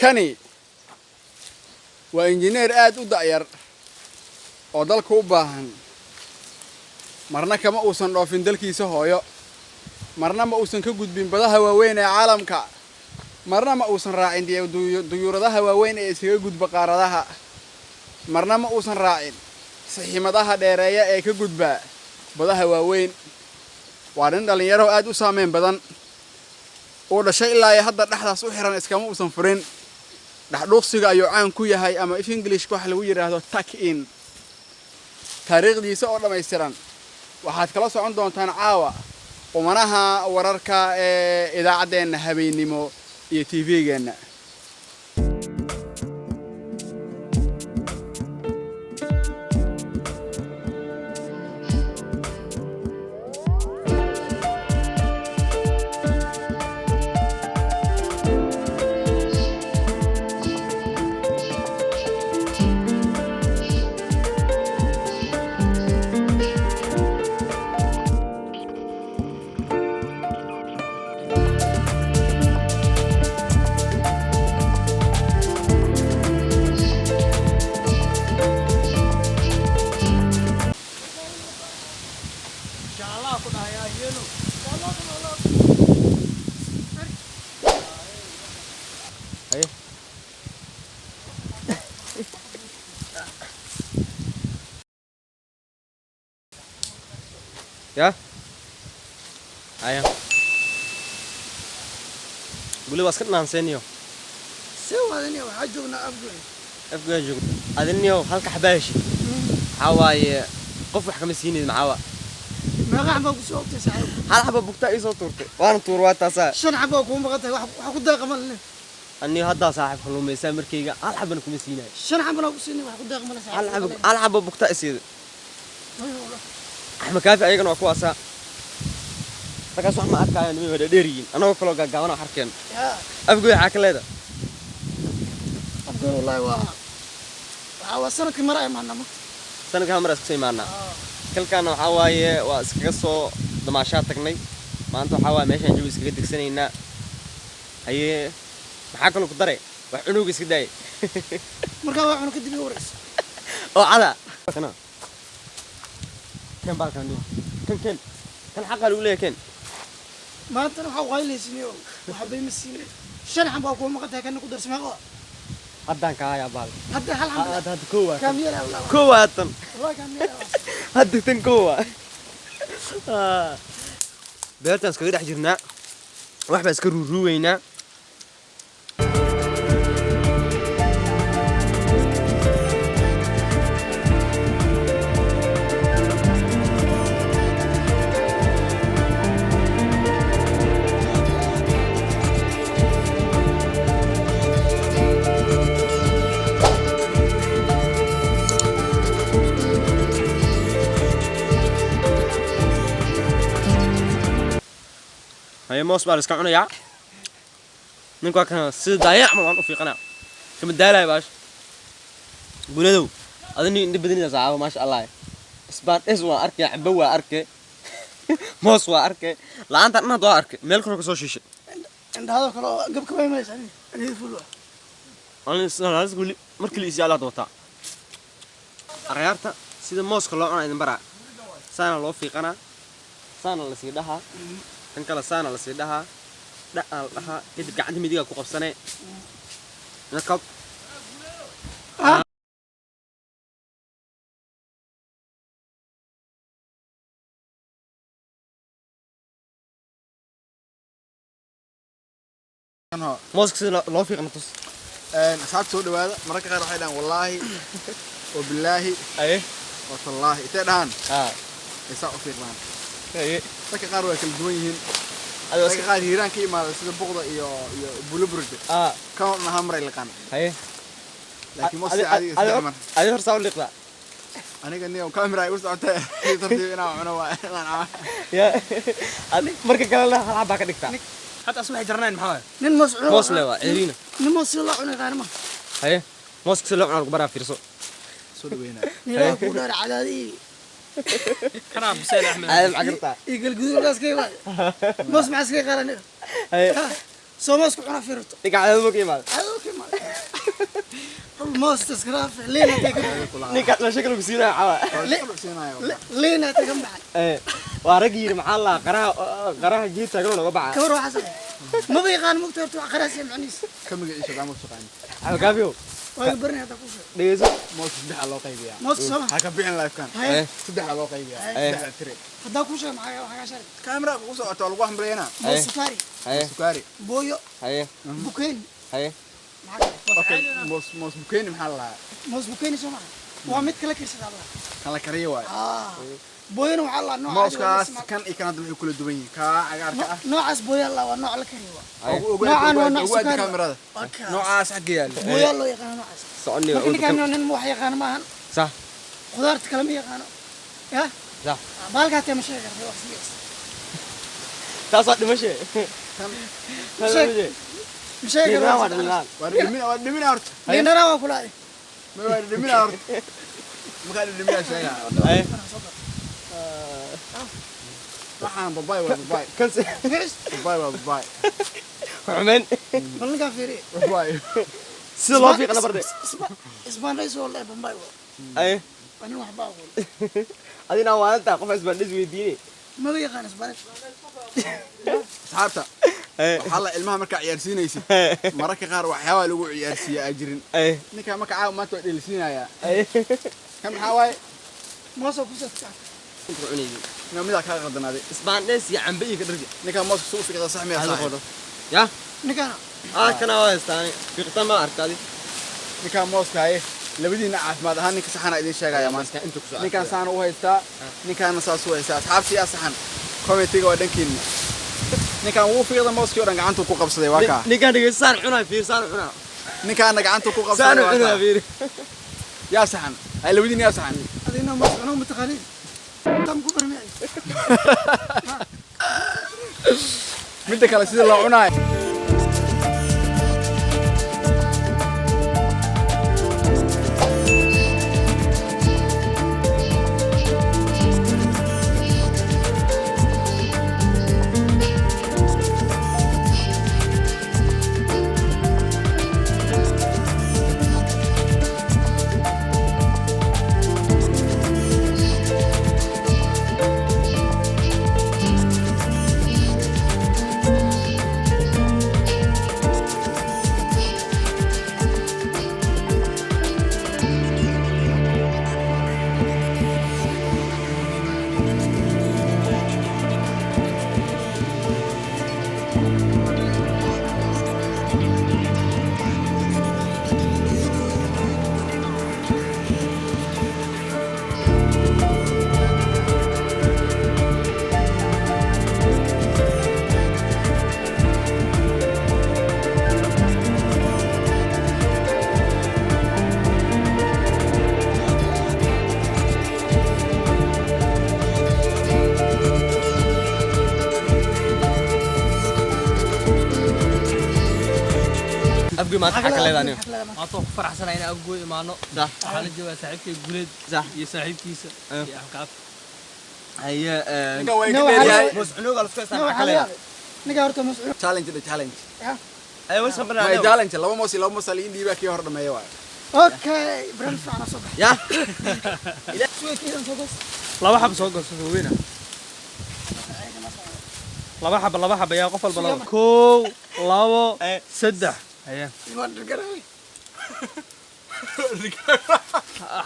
كاني وإنجنير آد وداير oo dalka u baahan marna kama uusan dhoofin dalkiisa hooyo marna ma uusan ka gudbin badaha waaweyn ee caalamka marna ma uusan raacin diyuuradaha waaweyn ee isaga gudba qaaradaha marna ma uusan raacin saxiimadaha dheereeya ee ka gudba badaha waaweyn waa nin dhalinyaro aad u saameyn badan oo dhashay ilaa ay hadda dhaxdaas u xiran iskama uusan furin dhaxdhuuqsiga ayuu caan ku yahay ama if English waxa lagu yiraahdo tuck in taariikhdiisa oo dhameystiran waxaad kala socon doontaan caawa qomanaha wararka ee idaacadeena habeenimo iyo TV-geena يا أيوة قولي بس كنا نسينيو سوى هذني وحجونا أفقى جو هذنيو هلك حباشي حواي قف حكم السيني معاه ما قاعد بقول سوق تسعة هل حبا بكتا إيسو تورتي وأنا تورواتا سا شن حبا كوم بقطع وحكود داق مالنا أني هدا صاحب خلوم يسامر كيجا هل حبا نكون السيني شن حبا نقول سيني وحكود داق مالنا هل حبا بكتا إيسيد أحمد كافي أيقنا وكواسا لكن صح ما أركا يعني ميدا ديرين أنا وكلو قاقاونا حركين أفقوي حاكل هذا أفقوي والله وسنة كمرأة معنا سنة كمرأة سكسي معنا كل كانوا حواي واسكسو دماشات تقني ما أنتو حواي ماشان جوي سكدك سنينا هي محاكلو كدري وحنوك سكداي مركا وحنو كدبي ورس أو على كنا كم بالك عندو كان حق الأولى كان ما أنت نحو غايلي سنيو وحبي مسيني شن حبا كوم بقطع كأنه قدر سمعه هدان كايا بال هدا هل حمد هاد كوة كم يلا والله كوة هاتن والله كم يلا هاد تن كوة بيرتن سكير حجرنا واحد بس كرو روينا هي موس بالس كانوا يا نكوا كان سيد ضايع ما في قناة كم الدايرة يا باش قولوا أظني إن بدني زعاو ما شاء الله إسبان إسوا أركي عبوا أركي موس وأركي لا أنت أنا ضاع أركي مالكم كسر شيء عند هذا كله قبل كم يوم يسألني أنا يفلوا أنا لازم أقول مركل إزالة دوتا أغيرت سيد موس كله أنا إذا برا سنة لو في قناة سنة اللي سيدها kan kala saana la siidaha dhaal dhaha kadib gacanta midiga ku qabsanay nakab موسك لو في قناة أصحاب سود هذا مرة كغير حيلان والله وبالله أيه والله تدهان يساق في الران أيه dadka qaar way kala duwan yihiin dadka qaar hiiraan ka imaada sida boqda iyo buluburda kan naha maray laqan haye laakiin ma si caadi isticmaal adiga hor saaw liqda aniga niyo camera ay u socotay tartiib inaan cuno waa ya adiga marka kale la hal xaba ka dhigta hatta asma jarnaan maxaa nin mas'uul moos leewa ciidina nin mas'uul la cunay qaar ma haye moos si loo cuno bara fiirso soo dhaweynaa ila ku dar cadaadi كرام بسال أحمد. عقرتها. يقول قدور ناس كيف. مش مع سكي قرن. هاي. سوماس كنا فيرتو ninka cadaalad ma ka imaado اوكي ما الموس تسكراف لينا تكم ninka la shakal ku siinaa cawa لينا تكم بعد waa rag yiri maxaa la qaraha jiita gal laga bacaa كبر وحسن ما بيقان مكتوب قراس معنيس كم جاي شغال مشقين alkaafiyo ويبرني هذا كوش dhageyso موس صدح لو قيبيا موس سما هكا بيعن لايف كان هاي صدح لو قيبيا صدح تري هذا كوش معايا وحاجة شارك كاميرا وصو أتو لو واحد مرينا موس سفاري haye سكاري بويو haye بوكين haye معاك اوكي موس بكين محل موس بوكين سما وامد كلا كيس هذا كان لك ريا واي بوين وحلا نوع موس كاس كان اي كان دمي كل دوين كا عقارك نوعاس بويا الله ونوع الكريوة نوعا ونوع واد سكاري كاميرا نوعاس حق يال بويا الله يقانا نوعاس soconni لكن كان نن موح يقانا ماهن صح خضار تكلم يقانا يا صح بالك مشي غير في وقت taasoo dhimashay مشي غير واد مين أورت لين راه كل ما واد مين أورت ما كان مين أشياء haye waxaan babay waa babay kan babay waa babay xumen من كافيري babay sida loo fiiqna barde اسبان رئيس والله بمباي haye انا واحد بقول adina waanta qof isbandhis weydiinay ما بيقان اسبان asxaabta haye waxa la ilmaha marka ciyaarsiinaysid mararka qaar waxyaabo lagu ciyaarsiiyo ay jirin haye ninka marka caaw maanta waa dheelsiinaya haye kan maxaa waaye ما سو كوسات inta cunayay nimadaa kaa qadanaaday isbaandhees iyo cambe iyo ka dhargi ninka mooska suu fiqda sax miya hada sax qodo ya نكانا kana waa istaani fiqtan ma arkadi ninka mooska ay labadiina caafimaad ahaan ninka saxana idin sheegaya maanta inta ku soo ninkan saan u haystaa ninkan saas u haystaa asxaabtii yaa saxan commentiga waa dhankiina ninkan wuu fiqda mooskii oo dhan gacanta ku qabsaday waa kaa ninkan dhigeysaan cunaa fiirsaan cunaa ninkaana gacanta ku saan qabsaday waa cunaa kaa fiiri yaa saxan ay labadiina yaa saxan هذينا ما متقالين كم كبر معي midda kale sida loo cunaayo abgi ma taxka leedani أطوف فرح سنة هنا أقوي معنا صح حال الجوا صاحبك جولد صح يصاحب كيسة يا حكاف haye ninka way No, ka dheeryahay muscunuga la isku نو istaan حاليا نيجا هرت مسؤول challenge the challenge ay wasa ma banaa challenge laba moos in dhiiba kii hor dhameeyo waa اوكي برن فعنا صبح ya شوي كذا نصوص laba xab soo goosado weena laba xab ayaa qof walba laba koow labo saddex ayaa يوان القراوي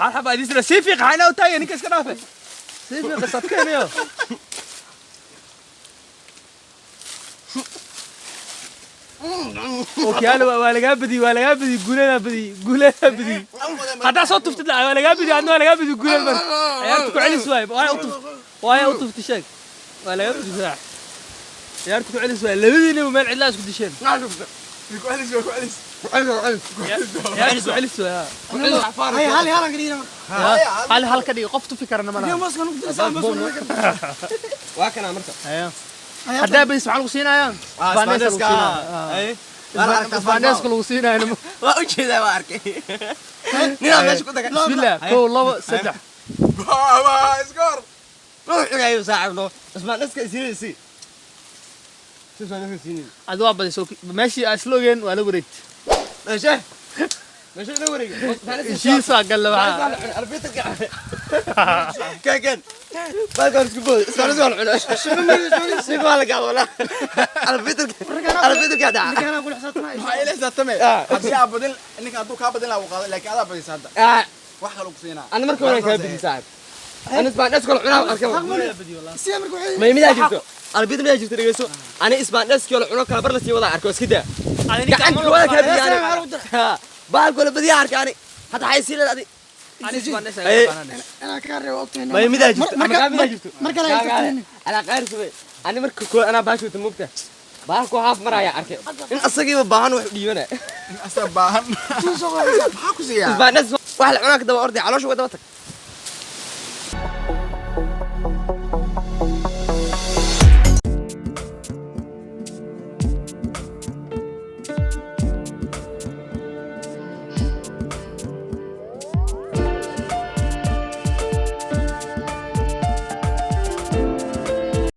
hal xab aad isla si fiiq hayna u taagay ninka iska dhaafay si fiiq sadkeenayo ookiyaalo waa laga badi guulada badi hadaa soo tuftid waa laga badi adna waa laga badi guulada mar ciyaartu ku celis waay u tufti sheeg waa laga badi saax ciyaartu ku celis waay labadiina meel cidla isku disheen ku celis ciyaartu ku celis waay هاي هالي هالا قليلا hal ka dhig qof tufi karana ma اليوم laha اصلا نقدر نسال بس waa kana marka hadaa bas waxaan lagu siinaayaan isbaandeeska lagu siinaayaan waa u jeedaa waa arkay nina meesha ku daga bismillah koow labo saddex waa iskoor wuxuu xigay saaxiibno isbaandeeska isirisi شوف انا فيني adu waa badisoo meeshii aan isla ogeen waa la wareegtay ماشي ماشي نوري heshiisaa galle waxaa البيت كان باقي اسكبو اسكبو على سيكو على قاوله البيت قاعد ninkaan aan kula xisaabtanayo maxaa ila xisaabtamay haddii aad badin ninka hadduu kaa badin lahaa wuu qaaday laakiin adaa badisa hadda wax kale ku siinaa انا مركب ولا كابتن صاحب انا اسمع الناس كلهم عناها اركب siya marka waxay ما يمدها جبته البيت ما جبت رجسو انا اسمع الناس كلهم عناها كلا برلسي وضع اركب كده قاعد ولا كابتن يعني بالك ولا بدي اركب يعني حتى حيصير هذه inaan kaa reebo ogtahay ما يمدها جبته ما جبته marka la haysato على غير سوي انا مركب انا باشو تموقته بالك هاف مرايا اركب ان اسقي باهن وحديونه in asaga baahan soo qaadaysa maxaa ku siiyaa اسمع الناس واحد عناك دوا اردي على شو دوا